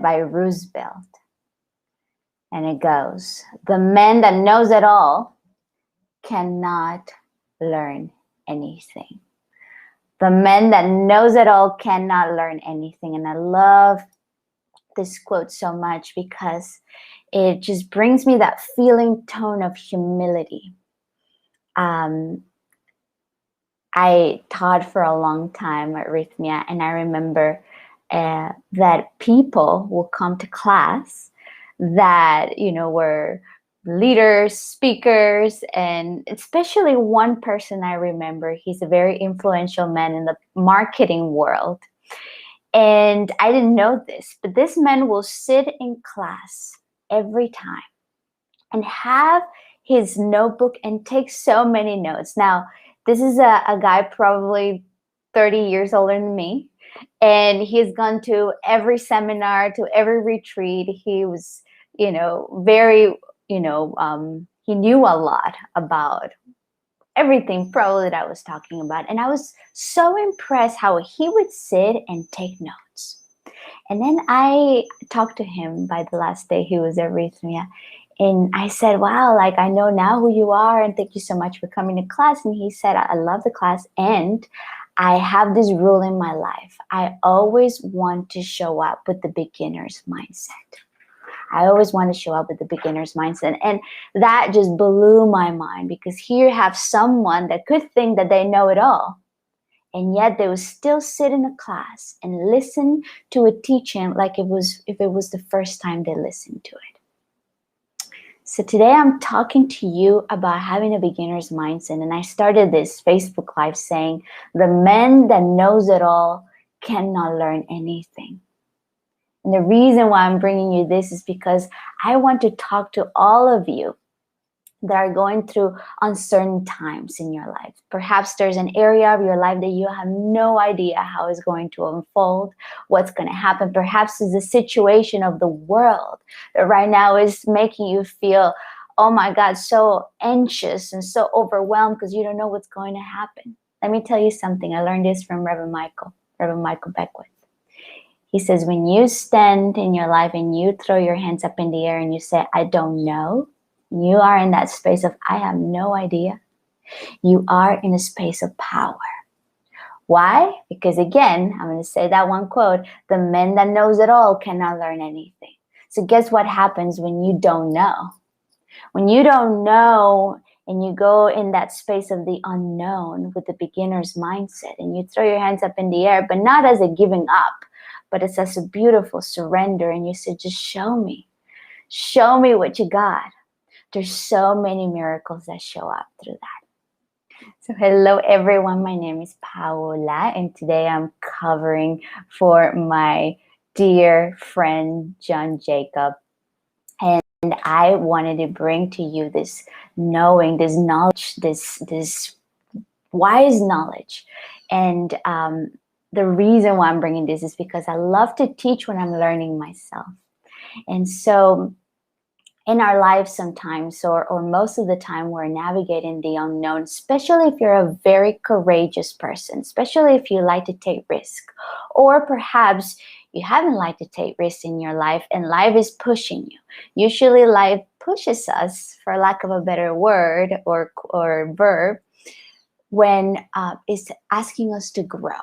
by Roosevelt. And it goes, the man that knows it all cannot learn anything. The man that knows it all cannot learn anything. And I love this quote so much because it just brings me that feeling tone of humility. I taught for a long time at Rythmia, and I remember that people will come to class that, you know, were leaders, speakers, and especially one person I remember. He's a very influential man in the marketing world. And I didn't know this, but this man will sit in class every time and have his notebook and take so many notes. Now, this is a guy probably 30 years older than me, and he's gone to every seminar, to every retreat. He was, you know, very, you know, he knew a lot about everything probably that I was talking about. And I was so impressed how he would sit and take notes. And then I talked to him by the last day he was at Rythmia. And I said, wow, like, I know now who you are, and thank you so much for coming to class. And he said, I love the class, and I have this rule in my life. I always want to show up with the beginner's mindset. I always want to show up with the beginner's mindset. And that just blew my mind, because here you have someone that could think that they know it all, and yet they would still sit in a class and listen to a teaching like if it was the first time they listened to it. So today I'm talking to you about having a beginner's mindset. And I started this Facebook Live saying, the man that knows it all cannot learn anything. And the reason why I'm bringing you this is because I want to talk to all of you that are going through uncertain times in your life. Perhaps there's an area of your life that you have no idea how it's going to unfold, what's going to happen. Perhaps it's a situation of the world that right now is making you feel, oh my God, so anxious and so overwhelmed because you don't know what's going to happen. Let me tell you something. I learned this from Reverend Michael Beckwith. He says, when you stand in your life and you throw your hands up in the air and you say, I don't know, you are in that space of, I have no idea. You are in a space of power. Why? Because again, I'm going to say that one quote, the man that knows it all cannot learn anything. So guess what happens when you don't know? When you don't know and you go in that space of the unknown with the beginner's mindset and you throw your hands up in the air, but not as a giving up, but it's as a beautiful surrender. And you say, just show me what you got. There's so many miracles that show up through that. So hello everyone, my name is Paola, and today I'm covering for my dear friend John Jacob. And I wanted to bring to you this knowing, this knowledge, this wise knowledge. And the reason why I'm bringing this is because I love to teach when I'm learning myself. And so in our lives sometimes, or most of the time, we're navigating the unknown, especially if you're a very courageous person, especially if you like to take risk, or perhaps you haven't liked to take risks in your life and life is pushing you. Usually life pushes us, for lack of a better word or verb, when it's asking us to grow.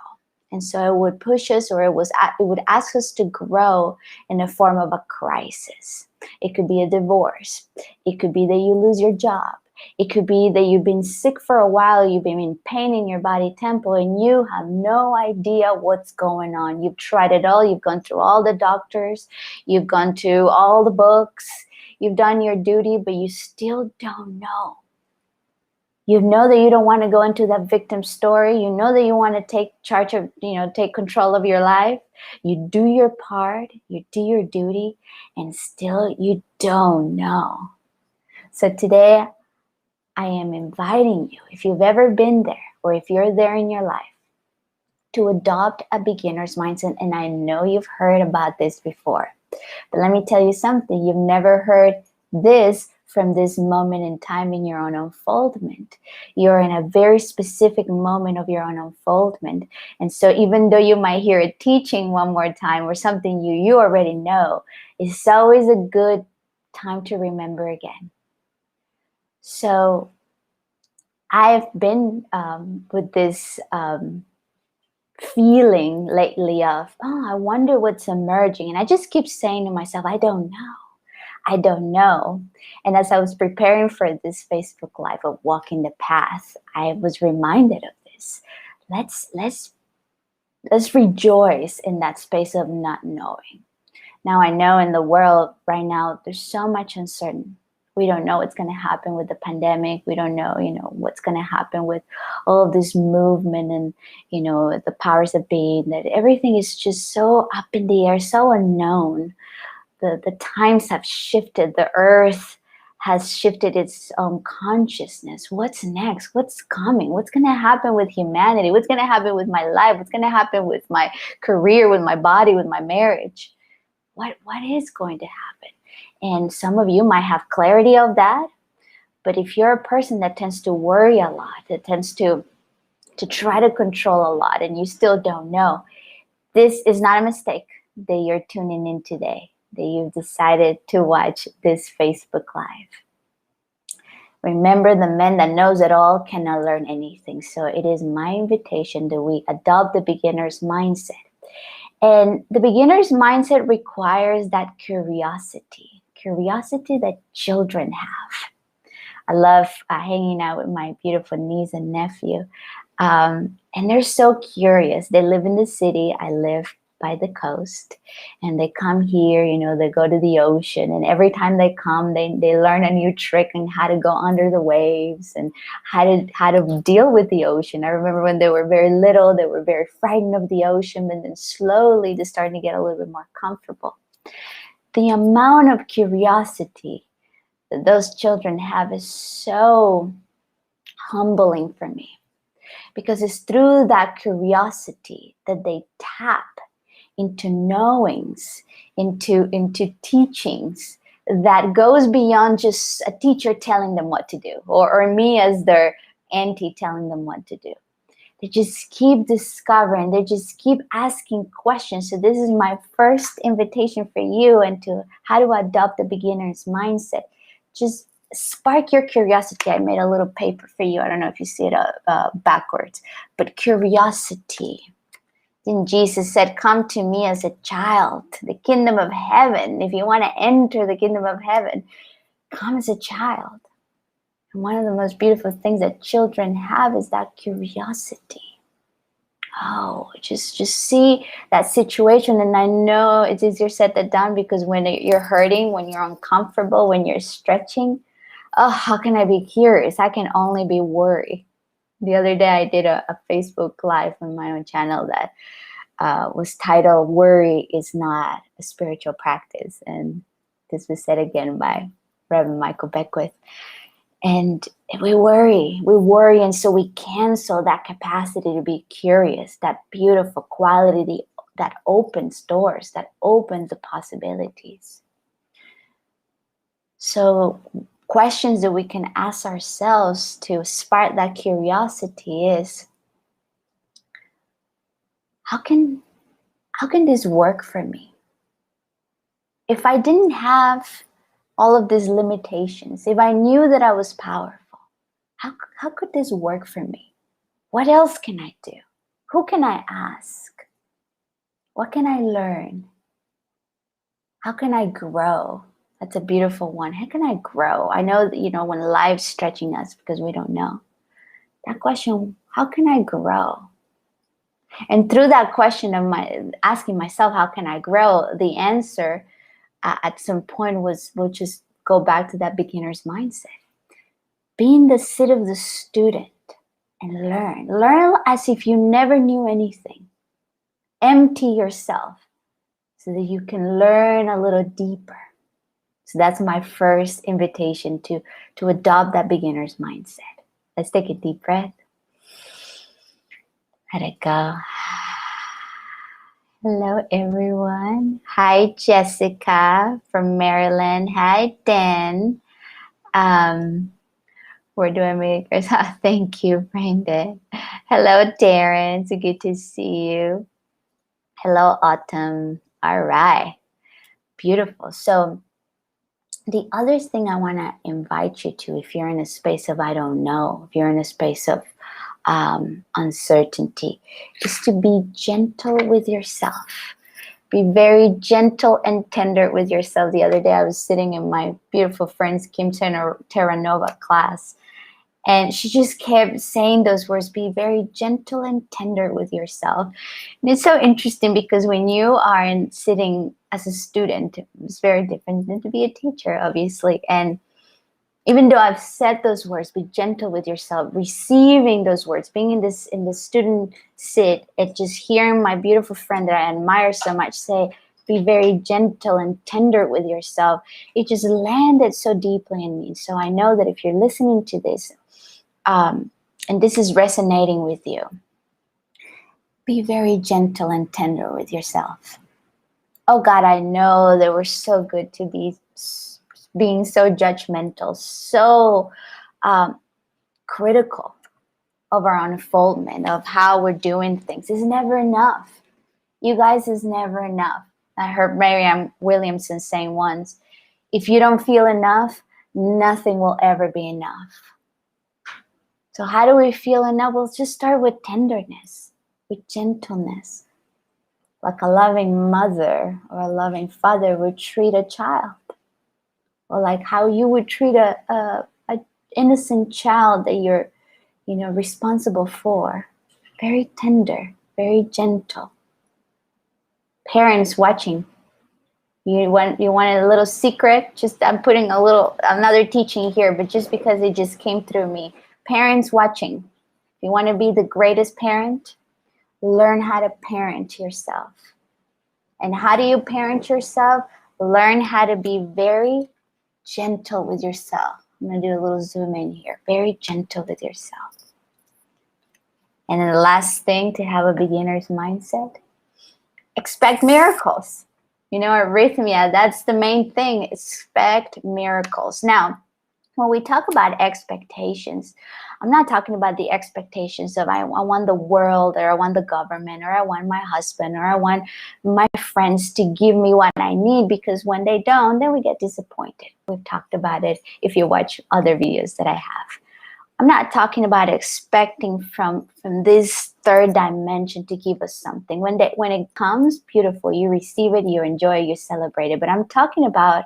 And so it would push us, or it would ask us to grow in the form of a crisis. It could be a divorce. It could be that you lose your job. It could be that you've been sick for a while. You've been in pain in your body temple and you have no idea what's going on. You've tried it all. You've gone through all the doctors. You've gone to all the books. You've done your duty, but you still don't know. You know that you don't want to go into that victim story. You know that you want to take charge of, take control of your life. You do your part, you do your duty, and still you don't know. So today, I am inviting you, if you've ever been there, or if you're there in your life, to adopt a beginner's mindset. And I know you've heard about this before, but let me tell you something. You've never heard this from this moment in time in your own unfoldment. You're in a very specific moment of your own unfoldment. And so even though you might hear a teaching one more time or something you already know, it's always a good time to remember again. So I've been with this feeling lately of, oh, I wonder what's emerging. And I just keep saying to myself, I don't know. I don't know. And as I was preparing for this Facebook Live of Walking the Path, I was reminded of this. Let's rejoice in that space of not knowing. Now I know in the world right now, there's so much uncertainty. We don't know what's going to happen with the pandemic. We don't know, what's going to happen with all of this movement and, the powers that be. That everything is just so up in the air, so unknown. The times have shifted. The earth has shifted its own consciousness. What's next? What's coming? What's going to happen with humanity? What's going to happen with my life? What's going to happen with my career, with my body, with my marriage? What is going to happen? And some of you might have clarity of that. But if you're a person that tends to worry a lot, that tends to try to control a lot, and you still don't know, this is not a mistake that you're tuning in today, that you've decided to watch this Facebook Live. Remember, the man that knows it all cannot learn anything. So it is my invitation that we adopt the beginner's mindset. And the beginner's mindset requires that curiosity that children have. I love hanging out with my beautiful niece and nephew. And they're so curious. They live in the city. I live by the coast. And they come here, they go to the ocean. And every time they come, they learn a new trick on how to go under the waves and how to deal with the ocean. I remember when they were very little, they were very frightened of the ocean. But then slowly they're starting to get a little bit more comfortable. The amount of curiosity that those children have is so humbling for me, because it's through that curiosity that they tap into knowings, into teachings that goes beyond just a teacher telling them what to do, or me as their auntie telling them what to do. They just keep discovering, they just keep asking questions. So this is my first invitation for you into how to adopt the beginner's mindset. Just spark your curiosity. I made a little paper for you. I don't know if you see it backwards, but curiosity. Then Jesus said, come to me as a child, the kingdom of heaven. If you want to enter the kingdom of heaven, come as a child. And one of the most beautiful things that children have is that curiosity. Oh, just see that situation. And I know it's easier said than done, because when you're hurting, when you're uncomfortable, when you're stretching, oh, how can I be curious? I can only be worried. The other day I did a Facebook Live on my own channel that was titled, Worry is Not a Spiritual Practice. And this was said again by Reverend Michael Beckwith. And we worry, and so we cancel that capacity to be curious, that beautiful quality that opens doors, that opens the possibilities. So questions that we can ask ourselves to spark that curiosity is, how can this work for me? If I didn't have all of these limitations, if I knew that I was powerful, how could this work for me? What else can I do? Who can I ask? What can I learn? How can I grow? That's a beautiful one. How can I grow? I know that, when life's stretching us because we don't know. That question, how can I grow? And through that question of asking myself, how can I grow? The answer at some point we'll just go back to that beginner's mindset. Be in the seat of the student and learn. Learn as if you never knew anything. Empty yourself so that you can learn a little deeper. So that's my first invitation to adopt that beginner's mindset. Let's take a deep breath. Let it go. Hello, everyone. Hi, Jessica from Maryland. Hi, Dan. We're doing makers. Thank you, Brandon. Hello, Darren. It's good to see you. Hello, Autumn. All right. Beautiful. So the other thing I want to invite you to, if you're in a space of I don't know, if you're in a space of uncertainty, is to be gentle with yourself. Be very gentle and tender with yourself. The other day I was sitting in my beautiful friend's Kim Terranova class, and she just kept saying those words, be very gentle and tender with yourself. And it's so interesting because when you are sitting as a student, it's very different than to be a teacher, obviously. And even though I've said those words, be gentle with yourself, receiving those words, being in the student sit, and just hearing my beautiful friend that I admire so much say, be very gentle and tender with yourself, it just landed so deeply in me. So I know that if you're listening to this, and this is resonating with you, be very gentle and tender with yourself. Oh God, I know that we're so good to be being so judgmental, so critical of our unfoldment, of how we're doing things. It's never enough. You guys, is never enough. I heard Marianne Williamson saying once, if you don't feel enough, nothing will ever be enough. So how do we feel enough? We'll just start with tenderness, with gentleness. Like a loving mother or a loving father would treat a child. Or like how you would treat a innocent child that you're, responsible for. Very tender, very gentle. Parents watching. You want a little secret? Just I'm putting another teaching here, but just because it just came through me. Parents watching. If you want to be the greatest parent, learn how to parent yourself. And how do you parent yourself? Learn how to be very gentle with yourself. I'm going to do a little zoom in here. Very gentle with yourself. And then the last thing, to have a beginner's mindset, expect miracles. At Rythmia, that's the main thing. Expect miracles. Now, when we talk about expectations, I'm not talking about the expectations of I want the world, or I want the government, or I want my husband, or I want my friends to give me what I need, because when they don't, then we get disappointed. We've talked about it if you watch other videos that I have. I'm not talking about expecting from this third dimension to give us something. When it comes, beautiful, you receive it, you enjoy it, you celebrate it. But I'm talking about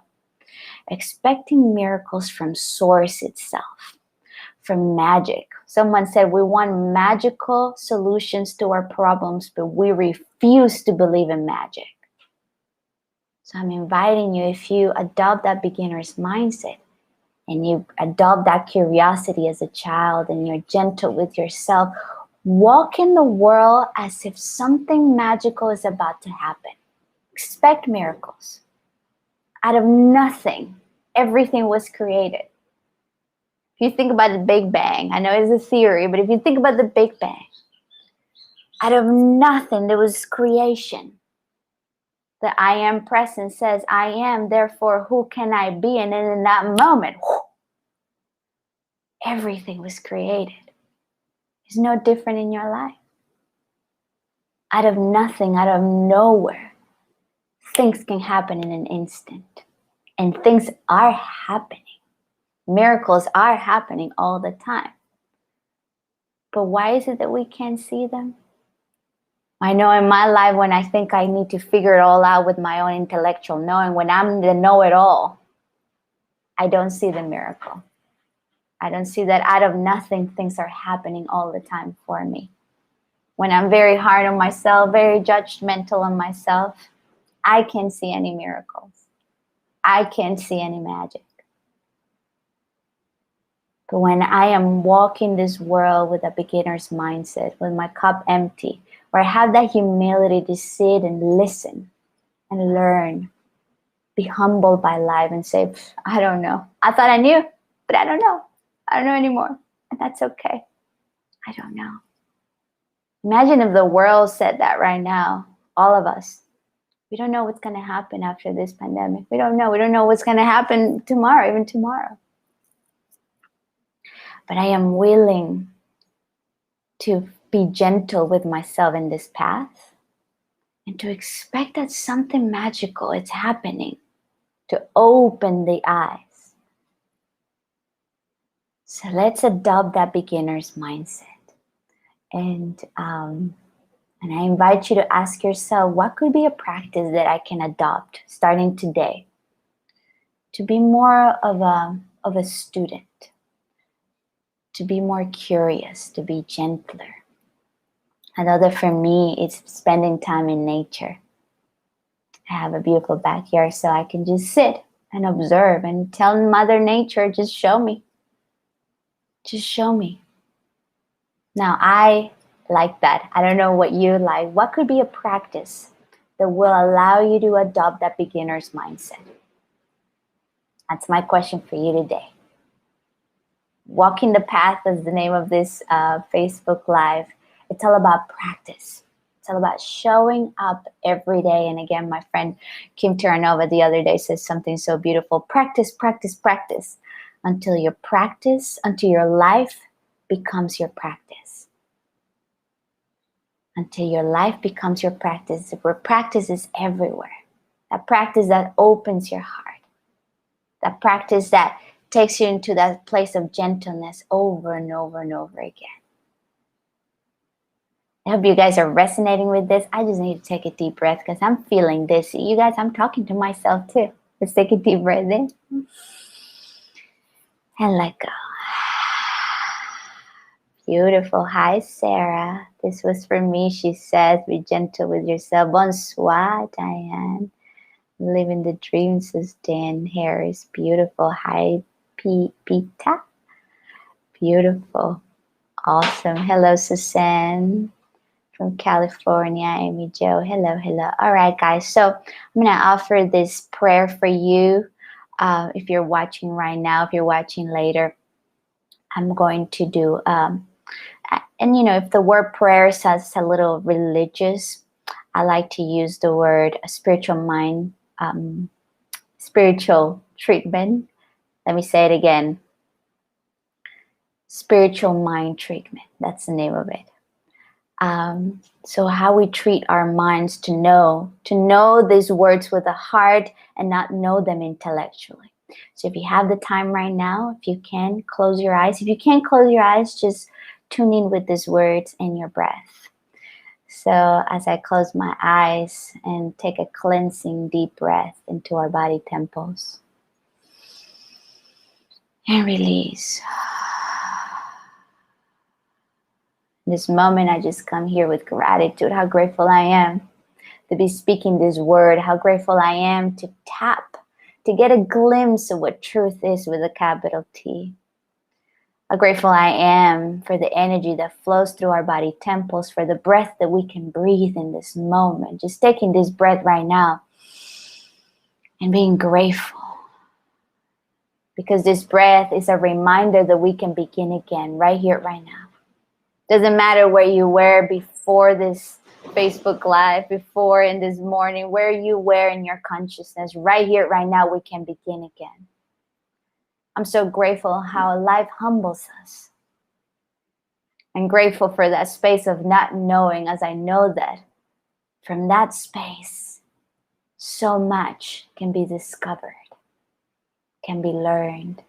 expecting miracles from source itself, from magic. Someone said we want magical solutions to our problems, but we refuse to believe in magic. So I'm inviting you, if you adopt that beginner's mindset and you adopt that curiosity as a child and you're gentle with yourself, walk in the world as if something magical is about to happen. Expect miracles. Out of nothing, everything was created. If you think about the Big Bang, I know it's a theory, but if you think about the Big Bang, out of nothing, there was creation. The I am present says, I am, therefore, who can I be? And then in that moment, everything was created. It's no different in your life. Out of nothing, out of nowhere, things can happen in an instant. And things are happening. Miracles are happening all the time. But why is it that we can't see them? I know in my life, when I think I need to figure it all out with my own intellectual knowing, when I'm the know-it-all, I don't see the miracle. I don't see that out of nothing, things are happening all the time for me. When I'm very hard on myself, very judgmental on myself, I can't see any miracles. I can't see any magic. But when I am walking this world with a beginner's mindset, with my cup empty, where I have that humility to sit and listen and learn, be humbled by life and say, I don't know. I thought I knew, but I don't know. I don't know anymore. And that's okay. I don't know. Imagine if the world said that right now, all of us. We don't know what's going to happen after this pandemic. We don't know. We don't know what's going to happen tomorrow, even tomorrow. but I am willing to be gentle with myself in this path and to expect that something magical is happening, to open the eyes. So let's adopt that beginner's mindset. And I invite you to ask yourself, what could be a practice that I can adopt starting today to be more of a student, to be more curious, to be gentler? Another for me is spending time in nature. I have a beautiful backyard, so I can just sit and observe and tell Mother Nature, just show me. Just show me. Now, I like that. I don't know what you like. What could be a practice that will allow you to adopt that beginner's mindset? That's my question for you today. Walking the Path is the name of this Facebook Live. It's all about practice. It's all about showing up every day. And again, my friend Kim Terranova the other day says something so beautiful. Practice, practice, practice until your life becomes your practice. Until your life becomes your practice, where practice is everywhere. That practice that opens your heart. That practice that takes you into that place of gentleness over and over and over again. I hope you guys are resonating with this. I just need to take a deep breath because I'm feeling this. You guys, I'm talking to myself too. Let's take a deep breath in. And let go. Beautiful. Hi, Sarah. This was for me. She says, be gentle with yourself. Bonsoir, Diane. Living the dream, says Dan Harris. Beautiful. Hi, Pita. Beautiful. Awesome. Hello, Susan from California. Amy Jo. Hello, hello. All right, guys. So I'm going to offer this prayer for you. If you're watching right now, if you're watching later, I'm going to do, and you know, if the word prayer sounds a little religious, I like to use the word spiritual mind, spiritual treatment. Let me say it again. Spiritual mind treatment. That's the name of it. So how we treat our minds to know these words with the heart and not know them intellectually. So if you have the time right now, if you can, close your eyes. If you can't close your eyes, just tune in with these words and your breath. So as I close my eyes and take a cleansing deep breath into our body temples and release. In this moment, I just come here with gratitude, how grateful I am to be speaking this word, how grateful I am to tap, to get a glimpse of what truth is with a capital T. How grateful I am for the energy that flows through our body temples, for the breath that we can breathe in this moment. Just taking this breath right now and being grateful. Because this breath is a reminder that we can begin again, right here, right now. Doesn't matter where you were before this Facebook Live, before in this morning, where you were in your consciousness, right here, right now, we can begin again. I'm so grateful how life humbles us. I'm grateful for that space of not knowing, as I know that from that space, so much can be discovered, can be learned.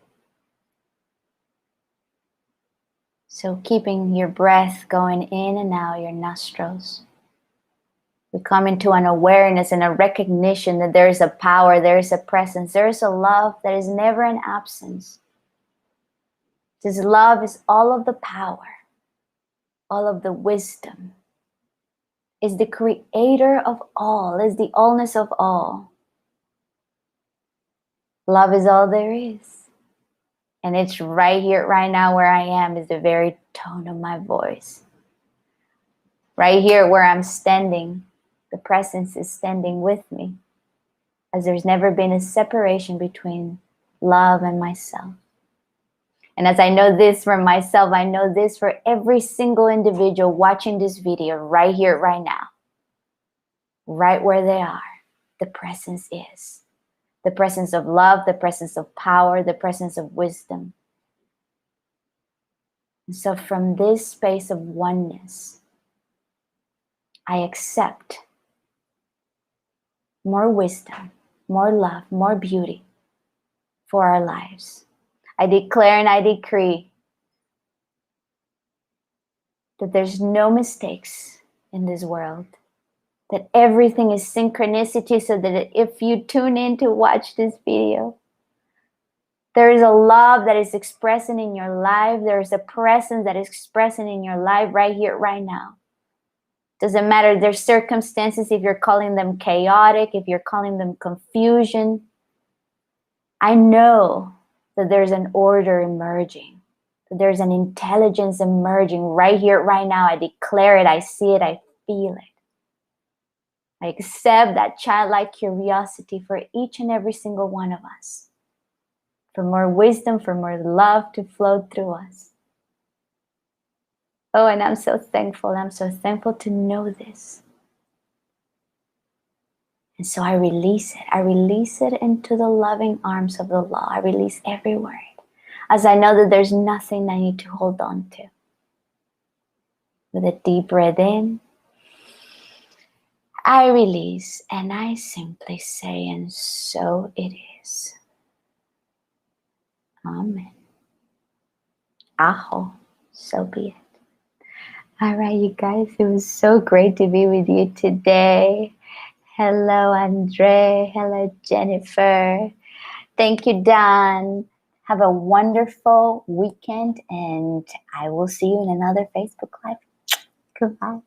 So keeping your breath going in and out your nostrils. We come into an awareness and a recognition that there is a power, there is a presence, there is a love that is never an absence. This love is all of the power, all of the wisdom, is the creator of all, is the allness of all. Love is all there is. And it's right here, right now where I am is the very tone of my voice. Right here where I'm standing, the presence is standing with me. As there's never been a separation between love and myself. And as I know this for myself, I know this for every single individual watching this video right here, right now. Right where they are, the presence is. The presence of love, the presence of power, the presence of wisdom. So from this space of oneness, I accept more wisdom, more love, more beauty for our lives. I declare and I decree that there's no mistakes in this world, that everything is synchronicity, so that if you tune in to watch this video, there is a love that is expressing in your life. There is a presence that is expressing in your life right here, right now. Doesn't matter their circumstances, if you're calling them chaotic, if you're calling them confusion. I know that there's an order emerging, that there's an intelligence emerging right here, right now. I declare it, I see it, I feel it. I accept that childlike curiosity for each and every single one of us, for more wisdom, for more love to flow through us. Oh, and I'm so thankful. I'm so thankful to know this. And so I release it. I release it into the loving arms of the law. I release every word, as I know that there's nothing I need to hold on to. With a deep breath in, I release, and I simply say, and so it is. Amen. Aho. So be it. All right, you guys, it was so great to be with you today. Hello, Andre. Hello, Jennifer. Thank you, Dan. Have a wonderful weekend, and I will see you in another Facebook Live. Goodbye.